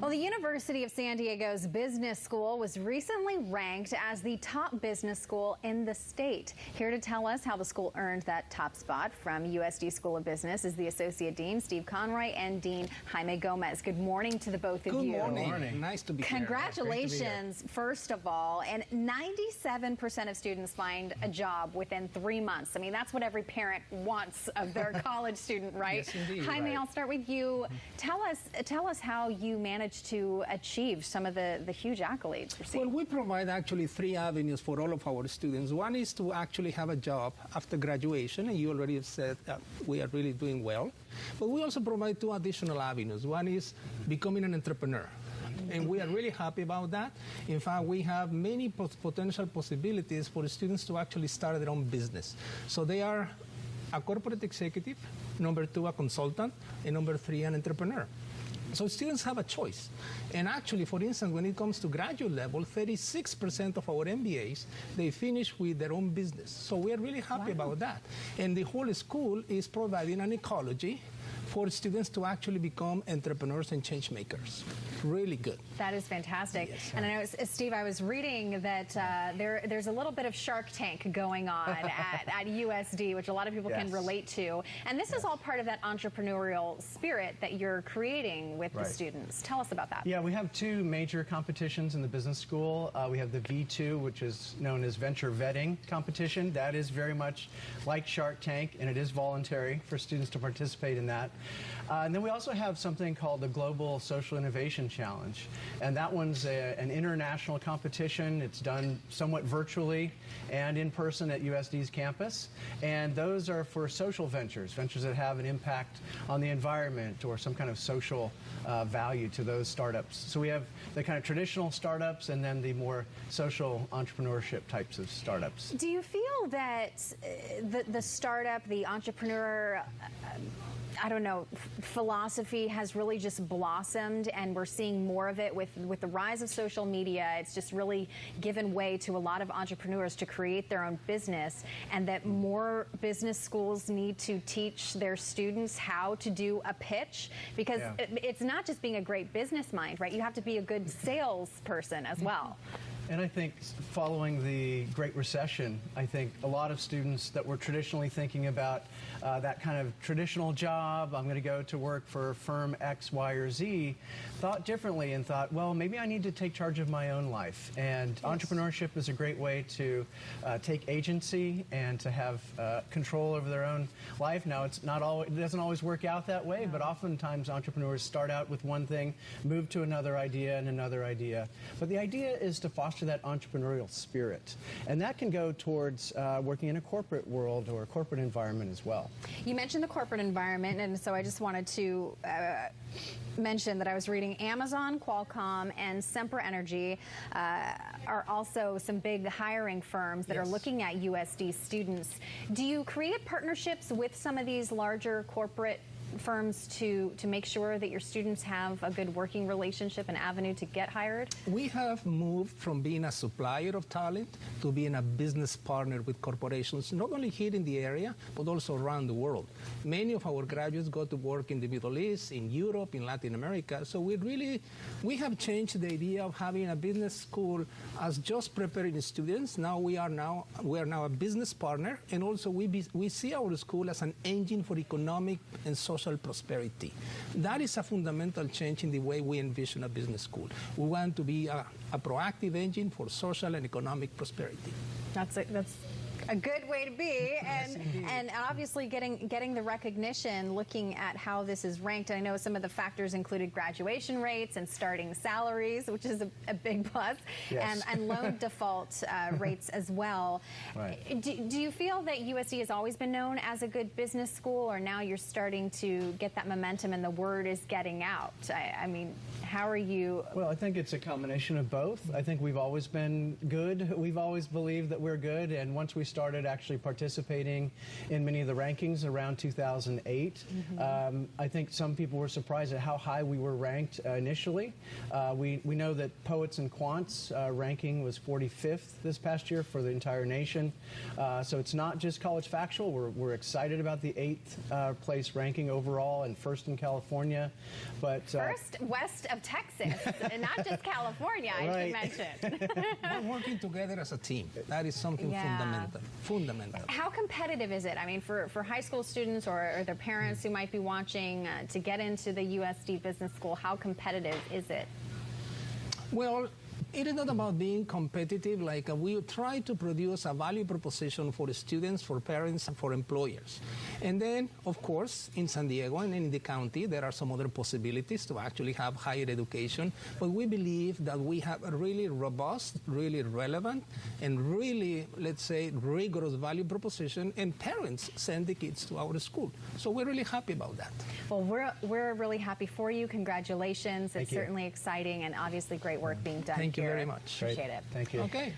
Well, the University of San Diego's business school was recently ranked as the top business school in the state. Here to tell us how the school earned that top spot from USD School of Business is the Associate Dean, Steve Conroy, and Dean Jaime Gómez. Good morning to the both of you. Good morning. Nice to be here. Congratulations, first of all. And 97% of students find a job within 3 months. I mean, that's what every parent wants of their college student, right? Yes, indeed. Jaime, Right. I'll start with you. Tell us how you managed to achieve some of the huge accolades received. Well, we provide actually 3 avenues for all of our students. One is to actually have a job after graduation, and you already have said that we are really doing well. But we also provide 2 additional avenues. One is becoming an entrepreneur. And we are really happy about that. In fact, we have many potential possibilities for students to actually start their own business. So they are a corporate executive, number 2, a consultant, and number 3, an entrepreneur. So students have a choice. And actually, for instance, when it comes to graduate level, 36% of our MBAs, they finish with their own business. So we are really happy about that. And the whole school is providing an ecology for students to actually become entrepreneurs and change makers. Really good. That is fantastic. Yes, and I know, Steve, I was reading that there's a little bit of Shark Tank going on at USD, which a lot of people can relate to. And this is all part of that entrepreneurial spirit that you're creating with the students. Tell us about that. Yeah, we have 2 major competitions in the business school. We have the V2, which is known as Venture Vetting Competition. That is very much like Shark Tank, and it is voluntary for students to participate in that. And then we also have something called the Global Social Innovation Challenge. And that one's an international competition. It's done somewhat virtually and in person at USD's campus. And those are for social ventures, ventures that have an impact on the environment or some kind of social value to those startups. So we have the kind of traditional startups and then the more social entrepreneurship types of startups. Do you feel that the startup, the entrepreneur, I don't know, philosophy has really just blossomed, and we're seeing more of it with the rise of social media? It's just really given way to a lot of entrepreneurs to create their own business, and that more business schools need to teach their students how to do a pitch, because it's not just being a great business mind, right? You have to be a good salesperson as well. And I think following the Great Recession, I think a lot of students that were traditionally thinking about that kind of traditional job, I'm going to go to work for firm X, Y, or Z, thought differently and thought, well, maybe I need to take charge of my own life. And entrepreneurship is a great way to take agency and to have control over their own life. Now, it doesn't always work out that way, but oftentimes entrepreneurs start out with one thing, move to another idea and another idea. But the idea is to foster that entrepreneurial spirit. And that can go towards working in a corporate world or a corporate environment as well. You mentioned the corporate environment, and so I just wanted to mention that I was reading Amazon, Qualcomm, and Semper Energy are also some big hiring firms that are looking at USD students. Do you create partnerships with some of these larger corporate firms to make sure that your students have a good working relationship and avenue to get hired? We have moved from being a supplier of talent to being a business partner with corporations, not only here in the area, but also around the world. Many of our graduates go to work in the Middle East, in Europe, in Latin America. So we have changed the idea of having a business school as just preparing students. Now we are now a business partner, and also we see our school as an engine for economic and social prosperity. That is a fundamental change in the way we envision a business school. We want to be a proactive engine for social and economic prosperity. That's a good way to be, and obviously getting the recognition, looking at how this is ranked. I know some of the factors included graduation rates and starting salaries, which is a big plus, and loan default rates as well. Right. Do you feel that USD has always been known as a good business school, or now you're starting to get that momentum and the word is getting out? I mean, how are you? Well, I think it's a combination of both. I think we've always been good. We've always believed that we're good, and once we started actually participating in many of the rankings around 2008. I think some people were surprised at how high we were ranked initially. We know that Poets and Quants ranking was 45th this past year for the entire nation. So it's not just College Factual. We're excited about the 8th place ranking overall and first in California. But first west of Texas, and not just California, I should mention. We're working together as a team. That is something fundamental. How competitive is it? I mean, for high school students or their parents who might be watching to get into the USD Business School, how competitive is it? Well, it is not about being competitive. Like we try to produce a value proposition for the students, for parents, and for employers. And then, of course, in San Diego and in the county, there are some other possibilities to actually have higher education. But we believe that we have a really robust, really relevant, and really, let's say, rigorous value proposition, and parents send the kids to our school. So we're really happy about that. Well, we're really happy for you. Congratulations. It's certainly exciting and obviously great work being done. Thank you here. very much. Appreciate it. Thank you. Okay.